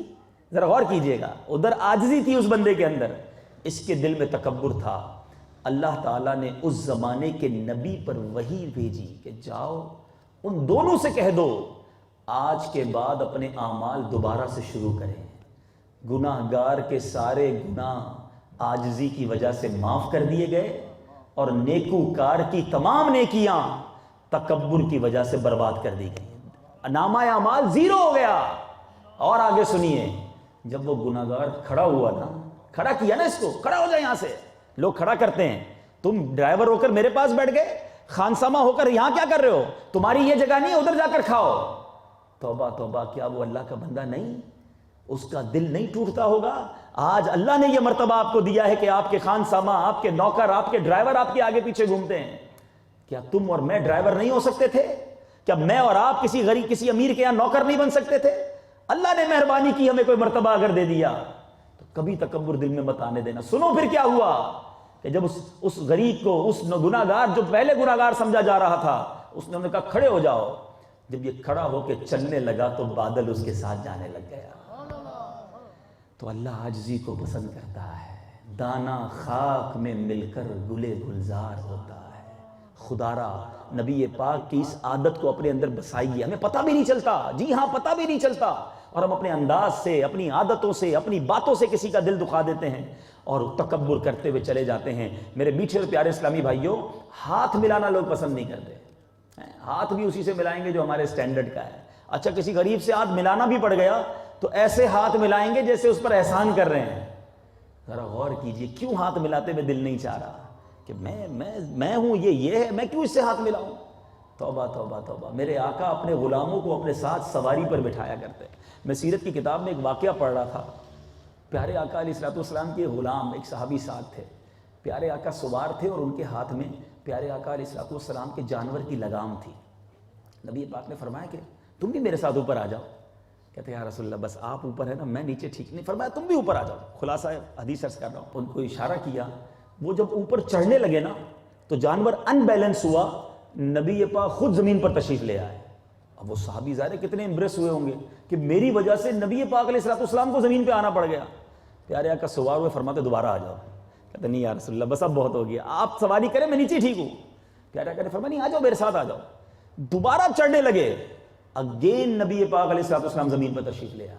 ذرا غور کیجئے گا، ادھر عاجزی تھی اس بندے کے اندر، اس کے دل میں تکبر تھا۔ اللہ تعالیٰ نے اس زمانے کے نبی پر وحی بھیجی کہ جاؤ ان دونوں سے کہہ دو آج کے بعد اپنے اعمال دوبارہ سے شروع کریں۔ گناہ گار کے سارے گناہ عاجزی کی وجہ سے معاف کر دیے گئے اور نیکوکار کی تمام نیکیاں تکبر کی وجہ سے برباد کر دی گئی، نامہ اعمال زیرو ہو گیا۔ اور آگے سنیے، جب وہ گناہ گار کھڑا ہوا نا، کھڑا کیا نا اس کو، کھڑا ہو جائے یہاں سے، لوگ کھڑا کرتے ہیں، تم ڈرائیور ہو کر میرے پاس بیٹھ گئے، خانسامہ ہو کر یہاں کیا کر رہے ہو، تمہاری یہ جگہ نہیں ہے، ادھر جا کر کھاؤ۔ توبہ توبہ، کیا وہ اللہ کا بندہ نہیں؟ اس کا دل نہیں ٹوٹتا ہوگا؟ آج اللہ نے یہ مرتبہ آپ کو دیا ہے کہ آپ کے خانسامہ، آپ کے نوکر، آپ کے ڈرائیور آپ کے آگے پیچھے گھومتے ہیں۔ کیا تم اور میں ڈرائیور نہیں ہو سکتے تھے؟ کیا میں اور آپ کسی غریب، کسی امیر کے یہاں نوکر نہیں بن سکتے تھے؟ اللہ نے مہربانی کی، ہمیں کوئی مرتبہ اگر دے دیا تو کبھی تکبر دل میں مت آنے دینا۔ سنو پھر کیا ہوا کہ جب اس غریب کو، اس گناہ گار جو پہلے گناہ گار سمجھا جا رہا تھا، اس نے انہیں کہا کھڑے ہو جاؤ۔ جب یہ کھڑا ہو کے چلنے لگا تو بادل اس کے ساتھ جانے لگ گیا۔ تو اللہ عاجزی کو پسند کرتا ہے۔ دانا خاک میں مل کر گلے گلزار ہوتا ہے۔ خدا را نبی پاک کی اس عادت کو اپنے اندر بسائیے، ہمیں پتہ بھی نہیں چلتا، جی ہاں پتہ بھی نہیں چلتا، اور ہم اپنے انداز سے، اپنی عادتوں سے، اپنی باتوں سے کسی کا دل دکھا دیتے ہیں اور تکبر کرتے ہوئے چلے جاتے ہیں۔ میرے میٹھے اور پیارے اسلامی بھائیوں، ہاتھ ملانا لوگ پسند نہیں کرتے، ہاتھ بھی اسی سے ملائیں گے جو ہمارے سٹینڈرڈ کا ہے۔ اچھا کسی غریب سے ہاتھ ملانا بھی پڑ گیا تو ایسے ہاتھ ملائیں گے جیسے اس پر احسان کر رہے ہیں۔ ذرا غور کیجئے، کیوں ہاتھ ملاتے میں دل نہیں چاہ رہا کہ میں ہوں، یہ ہے، میں کیوں اس سے ہاتھ ملاؤں؟ توبہ توبہ توبہ۔ میرے آقا اپنے غلاموں کو اپنے ساتھ سواری پر بٹھایا کرتے۔ میں سیرت کی کتاب میں ایک واقعہ پڑھ رہا تھا، پیارے آقا علیہ الصلوۃ والسلام کے غلام ایک صحابی ساتھ تھے، پیارے آقا سوار تھے اور ان کے ہاتھ میں پیارے آقا علیہ الصلوۃ والسلام کے جانور کی لگام تھی۔ نبی پاک نے فرمایا کہ تم بھی میرے ساتھ اوپر آ جاؤ۔ کہتے ہیں یا رسول اللہ بس آپ اوپر ہے نا، میں نیچے ٹھیک نہیں۔ فرمایا تم بھی اوپر آ جاؤ۔ خلاصہ حدیث عرض کر رہا ہوں، ان کو اشارہ کیا، وہ جب اوپر چڑھنے لگے نا تو جانور ان بیلنس ہوا، نبی پاک خود زمین پر تشریف لے آئے۔ اب وہ صحابی ظاہر کتنے امپریس ہوئے ہوں گے کہ میری وجہ سے نبی پاک علیہ الصلوۃ والسلام کو زمین پہ آنا پڑ گیا۔ پیارے آقا سوار ہوئے، فرماتے دوبارہ آ جاؤ۔ کہتے نہیں یا رسول اللہ بس اب بہت ہو گیا، آپ سواری کریں، میں نیچے ٹھیک ہوں۔ پیارے آقا نے فرمایا نہیں آ جاؤ، میرے ساتھ آ جاؤ۔ دوبارہ چڑھنے لگے، اگین نبی پاک علیہ الصلوۃ والسلام زمین پر تشریف لے آئے۔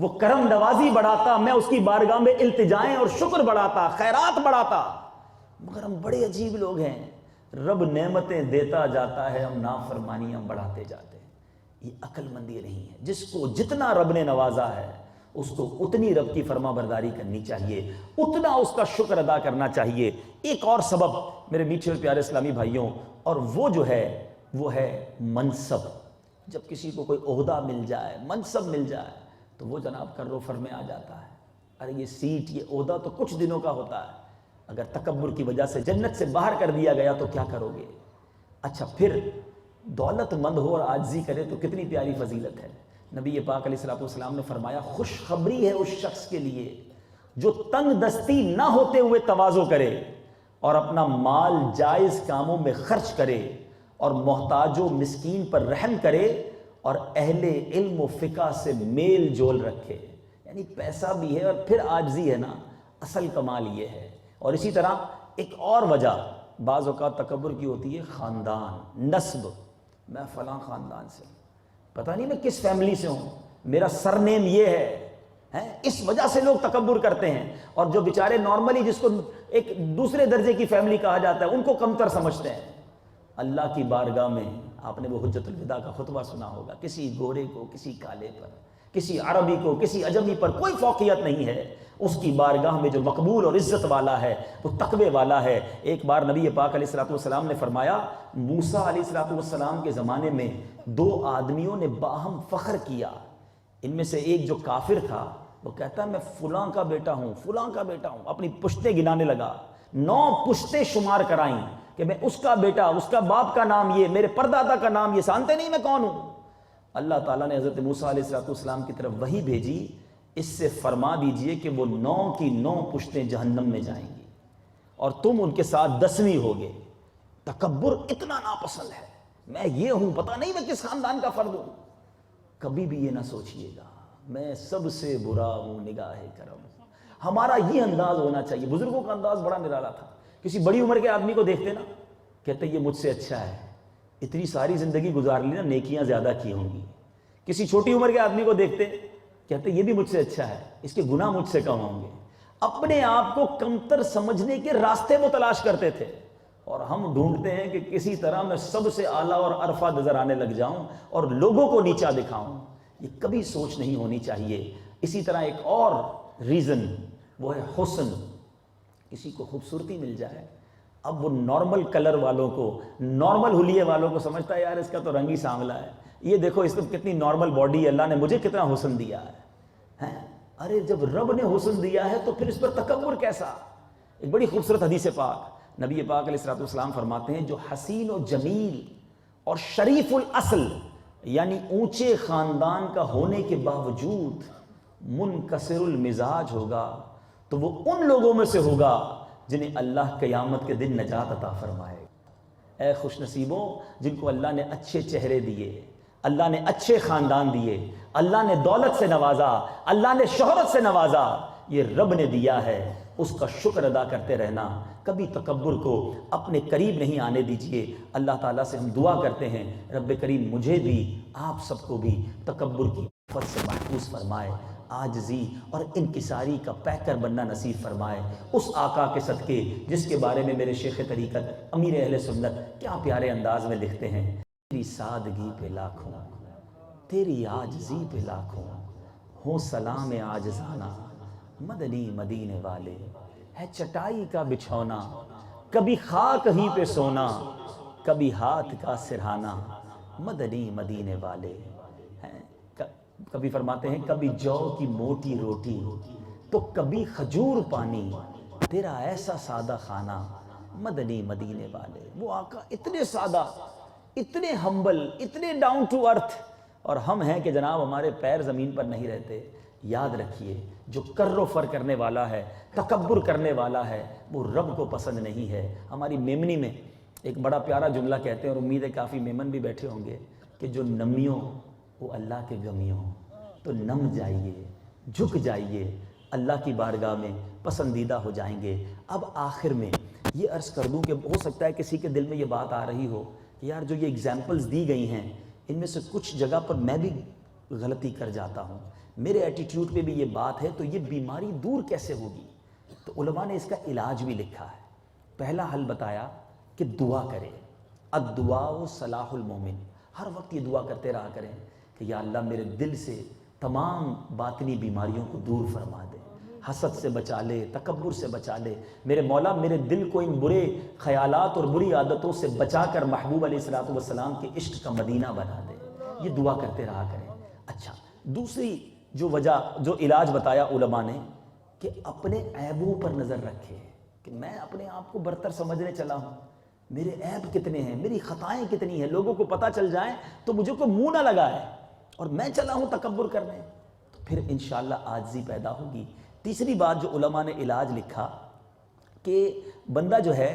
وہ کرم نوازی بڑھاتا، میں اس کی بارگاہ میں التجائیں اور شکر بڑھاتا، خیرات بڑھاتا۔ مگر ہم بڑے عجیب لوگ ہیں، رب نعمتیں دیتا جاتا ہے، ہم نافرمانیاں بڑھاتے جاتے ہیں۔ یہ عقل مندی نہیں ہے۔ جس کو جتنا رب نے نوازا ہے اس کو اتنی رب کی فرما برداری کرنی چاہیے، اتنا اس کا شکر ادا کرنا چاہیے۔ ایک اور سبب میرے میٹھے اور پیارے اسلامی بھائیوں، اور وہ ہے منصب۔ جب کسی کو کوئی عہدہ مل جائے، منصب مل جائے، تو وہ جناب کر و فر میں آ جاتا ہے۔ ارے یہ سیٹ، یہ عہدہ تو کچھ دنوں کا ہوتا ہے، اگر تکبر کی وجہ سے جنت سے باہر کر دیا گیا تو کیا کرو گے؟ اچھا پھر دولت مند ہو اور عاجزی کرے تو کتنی پیاری فضیلت ہے۔ نبی پاک علیہ الصلوۃ والسلام نے فرمایا، خوشخبری ہے اس شخص کے لیے جو تنگ دستی نہ ہوتے ہوئے تواضع کرے اور اپنا مال جائز کاموں میں خرچ کرے اور محتاج و مسکین پر رحم کرے اور اہل علم و فقہ سے میل جول رکھے۔ یعنی پیسہ بھی ہے اور پھر عاجزی ہے نا، اصل کمال یہ ہے۔ اور اسی طرح ایک اور وجہ بعض اوقات تکبر کی ہوتی ہے، خاندان، نسب۔ میں فلاں خاندان سے، پتہ نہیں میں کس فیملی سے ہوں، میرا سرنیم یہ ہے، اس وجہ سے لوگ تکبر کرتے ہیں۔ اور جو بیچارے نارملی جس کو ایک دوسرے درجے کی فیملی کہا جاتا ہے، ان کو کمتر سمجھتے ہیں۔ اللہ کی بارگاہ میں آپ نے وہ حجت الوداع کا خطبہ سنا ہوگا، کسی گورے کو، کسی کالے پر، کسی عربی کو، کسی عجمی پر کوئی فوقیت نہیں ہے۔ اس کی بارگاہ میں جو مقبول اور عزت والا ہے وہ تقوی والا ہے۔ ایک بار نبی پاک علیہ الصلوۃ والسلام نے فرمایا، موسیٰ علیہ الصلوۃ والسلام کے زمانے میں دو آدمیوں نے باہم فخر کیا۔ ان میں سے ایک جو کافر تھا وہ کہتا ہے میں فلاں کا بیٹا ہوں، فلاں کا بیٹا ہوں، اپنی پشتیں گنانے لگا، 9 پشتیں شمار کرائیں کہ میں اس کا بیٹا، اس کا باپ کا نام یہ، میرے پردادا کا نام یہ، سانتے نہیں میں کون ہوں؟ اللہ تعالیٰ نے حضرت موسیٰ علیہ الصلوۃ والسلام کی طرف وحی بھیجی، اس سے فرما دیجئے کہ وہ 9 کی 9 پشتیں جہنم میں جائیں گی اور تم ان کے ساتھ 10ویں ہوگے۔ تکبر اتنا ناپسند ہے، میں یہ ہوں، پتہ نہیں میں کس خاندان کا فرد ہوں۔ کبھی بھی یہ نہ سوچئے گا میں سب سے برا ہوں نگاہ کرم۔ ہمارا یہ انداز ہونا چاہیے۔ بزرگوں کا انداز بڑا نرالا تھا۔ کسی بڑی عمر کے آدمی کو دیکھتے نا، کہتے یہ مجھ سے اچھا ہے، اتنی ساری زندگی گزار لی نا، نیکیاں زیادہ کی ہوں گی۔ کسی چھوٹی عمر کے آدمی کو دیکھتے، کہتے یہ بھی مجھ سے اچھا ہے، اس کے گناہ مجھ سے کم ہوں گے۔ اپنے آپ کو کمتر سمجھنے کے راستے وہ تلاش کرتے تھے، اور ہم ڈھونڈتے ہیں کہ کسی طرح میں سب سے اعلیٰ اور عرفہ نظر آنے لگ جاؤں اور لوگوں کو نیچا دکھاؤں۔ یہ کبھی سوچ نہیں ہونی چاہیے۔ اسی طرح ایک اور ریزن وہ ہے حسن۔ کسی کو خوبصورتی مل جائے، اب وہ نارمل کلر والوں کو، نارمل حلیے والوں کو سمجھتا ہے یار اس کا تو رنگ ہی سانولا ہے، یہ دیکھو اس میں کتنی نارمل باڈی ہے، اللہ نے مجھے کتنا حسن دیا ہے۔ ارے جب رب نے حسن دیا ہے تو پھر اس پر تکبر کیسا؟ ایک بڑی خوبصورت حدیث پاک، نبی پاک علیہ الصلوۃ والسلام فرماتے ہیں، جو حسین و جمیل اور شریف الاصل یعنی اونچے خاندان کا ہونے کے باوجود منکسر المزاج ہوگا تو وہ ان لوگوں میں سے ہوگا جنہیں اللہ قیامت کے دن نجات عطا فرمائے گا۔ اے خوش نصیبوں جن کو اللہ نے اچھے چہرے دیے، اللہ نے اچھے خاندان دیے، اللہ نے دولت سے نوازا، اللہ نے شہرت سے نوازا، یہ رب نے دیا ہے، اس کا شکر ادا کرتے رہنا۔ کبھی تکبر کو اپنے قریب نہیں آنے دیجئے۔ اللہ تعالیٰ سے ہم دعا کرتے ہیں رب کریم مجھے بھی، آپ سب کو بھی تکبر کی آفت سے محفوظ فرمائے، عاجزی اور انکساری کا پیکر بننا نصیب فرمائے، اس آقا کے صدقے جس کے بارے میں میرے شیخ طریقت امیر اہل سنت کیا پیارے انداز میں لکھتے ہیں، تیری سادگی پہ لاکھوں، تیری عاجزی پہ لاکھوں، ہو سلام عاجزانہ، مدنی مدینے والے، ہے چٹائی کا بچھونا، کبھی خاک ہی پہ سونا، کبھی ہاتھ کا سرہانا، مدنی مدینے والے ہیں۔ کبھی فرماتے ہیں کبھی جو کی موٹی روٹی تو کبھی کھجور پانی، تیرا ایسا سادہ کھانا، مدنی مدینے والے۔ وہ آقا اتنے سادہ، اتنے ہمبل، اتنے ڈاؤن ٹو ارتھ، اور ہم ہیں کہ جناب ہمارے پیر زمین پر نہیں رہتے۔ یاد رکھیے جو کر و فر کرنے والا ہے، تکبر کرنے والا ہے، وہ رب کو پسند نہیں ہے۔ ہماری میمنی میں ایک بڑا پیارا جملہ کہتے ہیں، اور امید ہے کافی میمن بھی بیٹھے ہوں گے، کہ جو نمیوں وہ اللہ کے گمیوں، تو نم جائیے، جھک جائیے، اللہ کی بارگاہ میں پسندیدہ ہو جائیں گے۔ اب آخر میں یہ عرض کر دوں کہ ہو سکتا ہے کسی کے دل میں یہ بات آ رہی ہو کہ یار جو یہ ایگزامپلز دی گئی ہیں ان میں سے کچھ جگہ پر میں بھی غلطی کر جاتا ہوں، میرے ایٹیٹیوڈ پہ بھی یہ بات ہے تو یہ بیماری دور کیسے ہوگی؟ تو علماء نے اس کا علاج بھی لکھا ہے. پہلا حل بتایا کہ دعا کرے. الدعاء صلاح المومن. ہر وقت یہ دعا کرتے رہا کریں کہ یا اللہ میرے دل سے تمام باطنی بیماریوں کو دور فرما دے، حسد سے بچا لے، تکبر سے بچا لے. میرے مولا میرے دل کو ان برے خیالات اور بری عادتوں سے بچا کر محبوب علیہ الصلوۃ والسلام کے عشق کا مدینہ بنا دے. یہ دعا کرتے رہا کریں. اچھا، دوسری جو وجہ جو علاج بتایا علماء نے کہ اپنے عیبوں پر نظر رکھے کہ میں اپنے آپ کو برتر سمجھنے چلا ہوں، میرے عیب کتنے ہیں، میری خطائیں کتنی ہیں، لوگوں کو پتہ چل جائیں تو مجھے کوئی منہ نہ لگائے اور میں چلا ہوں تکبر کرنے، تو پھر انشاءاللہ عاجزی پیدا ہوگی. تیسری بات جو علماء نے علاج لکھا کہ بندہ جو ہے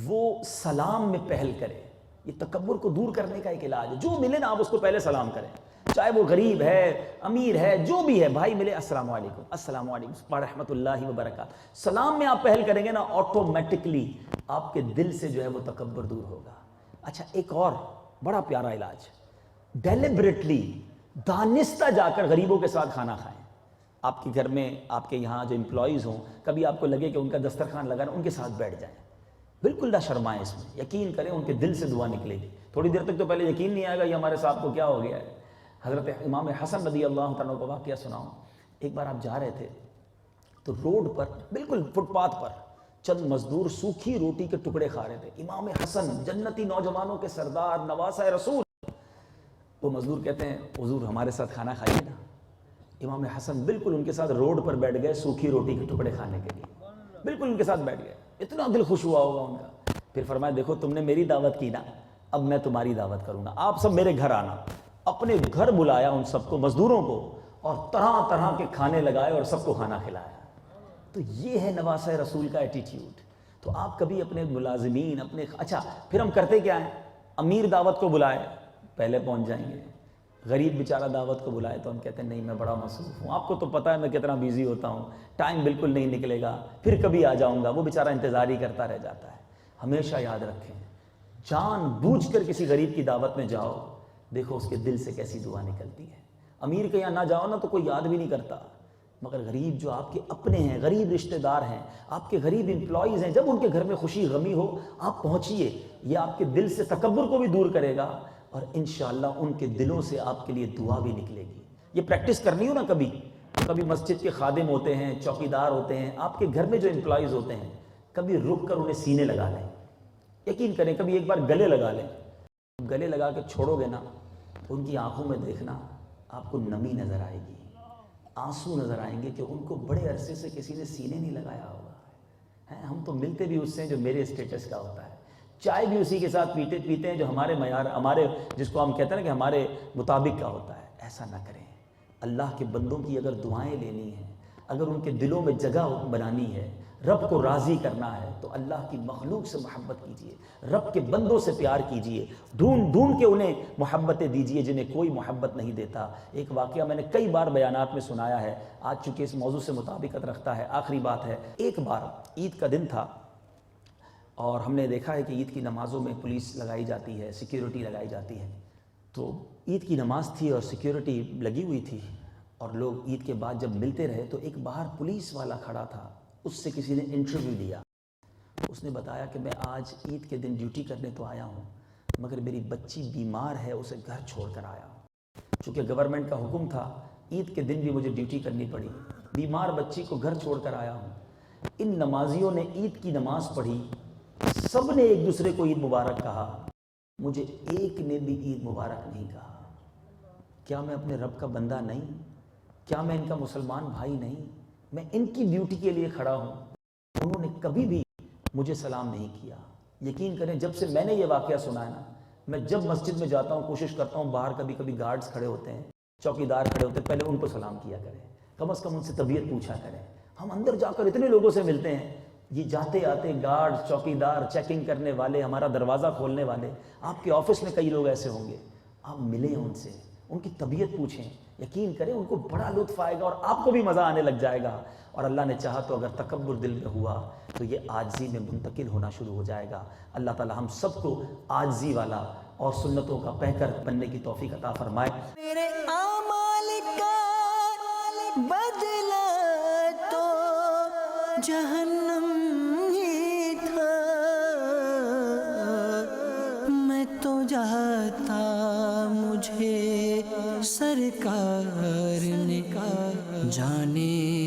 وہ سلام میں پہل کرے. یہ تکبر کو دور کرنے کا ایک علاج ہے. جو ملے نا آپ اس کو پہلے سلام کریں، چاہے وہ غریب ہے، امیر ہے، جو بھی ہے، بھائی ملے السلام علیکم، السلام علیکم ورحمۃ اللہ وبرکاتہ. سلام میں آپ پہل کریں گے نا، آٹومیٹکلی آپ کے دل سے جو ہے وہ تکبر دور ہوگا. اچھا، ایک اور بڑا پیارا علاج، ڈیلیبریٹلی دانستہ جا کر غریبوں کے ساتھ کھانا کھائیں. آپ کے گھر میں آپ کے یہاں جو امپلائیز ہوں، کبھی آپ کو لگے کہ ان کا دسترخوان لگا نا، ان کے ساتھ بیٹھ جائیں. بالکل نہ شرمائیں اس میں، یقین کریں ان کے دل سے دعا نکلے گی. تھوڑی دیر تک تو پہلے یقین نہیں آئے گا یہ ہمارے ساتھ کو کیا ہو گیا ہے. حضرت امام حسن رضی اللہ تعالیٰ کو واقعہ سناؤں. ایک بار آپ جا رہے تھے تو روڈ پر بالکل فٹ پاتھ پر چند مزدور سوکھی روٹی کے ٹکڑے کھا رہے تھے. امام حسن جنتی نوجوانوں کے سردار نواسہ رسول، وہ مزدور کہتے ہیں حضور ہمارے ساتھ کھانا کھائیے نا. امام حسن بالکل ان کے ساتھ روڈ پر بیٹھ گئے سوکھی روٹی کے ٹکڑے کھانے کے لیے، بالکل ان کے ساتھ بیٹھ گئے. اتنا دل خوش ہوا ہوگا ان کا. پھر فرمایا دیکھو تم نے میری دعوت کی نا، اب میں تمہاری دعوت کروں گا، آپ سب میرے گھر آنا. اپنے گھر بلایا ان سب کو، مزدوروں کو، اور طرح طرح کے کھانے لگائے اور سب کو کھانا کھلایا. تو یہ ہے نواسہ رسول کا ایٹیٹیوڈ. تو آپ کبھی اپنے ملازمین اپنے اچھا پھر ہم کرتے کیا ہیں، امیر دعوت کو بلائے پہلے پہنچ جائیں گے، غریب بیچارہ دعوت کو بلائے تو ہم کہتے ہیں نہیں میں بڑا مصروف ہوں، آپ کو تو پتہ ہے میں کتنا بیزی ہوتا ہوں، ٹائم بالکل نہیں نکلے گا، پھر کبھی آ جاؤں گا. وہ بیچارہ انتظار ہی کرتا رہ جاتا ہے. ہمیشہ یاد رکھیں، جان بوجھ کر کسی غریب کی دعوت میں جاؤ، دیکھو اس کے دل سے کیسی دعا نکلتی ہے. امیر کے یہاں نہ جاؤ نا تو کوئی یاد بھی نہیں کرتا، مگر غریب جو آپ کے اپنے ہیں، غریب رشتہ دار ہیں، آپ کے غریب امپلائیز ہیں، جب ان کے گھر میں خوشی غمی ہو آپ پہنچیے. یہ آپ کے دل سے تکبر کو بھی دور کرے گا اور انشاءاللہ ان کے دلوں سے آپ کے لیے دعا بھی نکلے گی. یہ پریکٹس کرنی ہو نا کبھی، کبھی مسجد کے خادم ہوتے ہیں، چوکیدار ہوتے ہیں، آپ کے گھر میں جو امپلائیز ہوتے ہیں، کبھی رک کر انہیں سینے لگا لیں. یقین کریں کبھی ایک بار گلے لگا لیں. گلے لگا کے چھوڑو گے نا تو ان کی آنکھوں میں دیکھنا آپ کو نمی نظر آئے گی، آنسو نظر آئیں گے کہ ان کو بڑے عرصے سے کسی نے سینے نہیں لگایا ہوگا. ہم تو ملتے بھی اس سے جو میرے اسٹیٹس کا ہوتا ہے، چائے بھی اسی کے ساتھ پیتے ہیں جو ہمارے معیار، ہمارے جس کو ہم کہتے ہیں نا کہ ہمارے مطابق کا ہوتا ہے. ایسا نہ کریں. اللہ کے بندوں کی اگر دعائیں لینی ہیں، اگر ان کے دلوں میں جگہ بنانی ہے، رب کو راضی کرنا ہے، تو اللہ کی مخلوق سے محبت کیجیے، رب کے بندوں سے پیار کیجیے، ڈھونڈ ڈھونڈ کے انہیں محبتیں دیجیے جنہیں کوئی محبت نہیں دیتا. ایک واقعہ میں نے کئی بار بیانات میں سنایا ہے، آج چونکہ اس موضوع سے مطابقت رکھتا ہے، آخری بات ہے. ایک بار عید کا دن تھا اور ہم نے دیکھا ہے کہ عید کی نمازوں میں پولیس لگائی جاتی ہے، سیکیورٹی لگائی جاتی ہے. تو عید کی نماز تھی اور سیکیورٹی لگی ہوئی تھی، اور لوگ عید کے بعد جب ملتے رہے تو ایک باہر پولیس والا کھڑا تھا، اس سے کسی نے انٹرویو لیا. اس نے بتایا کہ میں آج عید کے دن ڈیوٹی کرنے تو آیا ہوں، مگر میری بچی بیمار ہے، اسے گھر چھوڑ کر آیا ہوں. چونکہ گورنمنٹ کا حکم تھا عید کے دن بھی مجھے ڈیوٹی کرنی پڑی، بیمار بچی کو گھر چھوڑ کر آیا ہوں. ان نمازیوں نے عید کی نماز پڑھی، سب نے ایک دوسرے کو عید مبارک کہا، مجھے ایک نے بھی عید مبارک نہیں کہا. کیا میں اپنے رب کا بندہ نہیں؟ کیا میں ان کا مسلمان بھائی نہیں؟ میں ان کی ڈیوٹی کے لیے کھڑا ہوں، انہوں نے کبھی بھی مجھے سلام نہیں کیا. یقین کریں جب سے میں نے یہ واقعہ سنا ہے نا، میں جب مسجد میں جاتا ہوں کوشش کرتا ہوں باہر کبھی کبھی گارڈز کھڑے ہوتے ہیں، چوکیدار کھڑے ہوتے ہیں، پہلے ان کو سلام کیا کریں، کم از کم ان سے طبیعت پوچھا کریں. ہم اندر جا کر اتنے لوگوں سے ملتے ہیں، یہ جاتے آتے گارڈ، چوکیدار، چیکنگ کرنے والے، ہمارا دروازہ کھولنے والے، آپ کے آفس میں کئی لوگ ایسے ہوں گے، آپ ملیں ان سے، ان کی طبیعت پوچھیں. یقین کریں ان کو بڑا لطف آئے گا اور آپ کو بھی مزہ آنے لگ جائے گا. اور اللہ نے چاہا تو اگر تکبر دل میں ہوا تو یہ عاجزی میں منتقل ہونا شروع ہو جائے گا. اللہ تعالی ہم سب کو عاجزی والا اور سنتوں کا پیکر بننے کی توفیق عطا فرمائے. میرے اعمال کا بدلا تو جہنم ہی تھا، میں تو جاتا مجھے سرکار نے جانے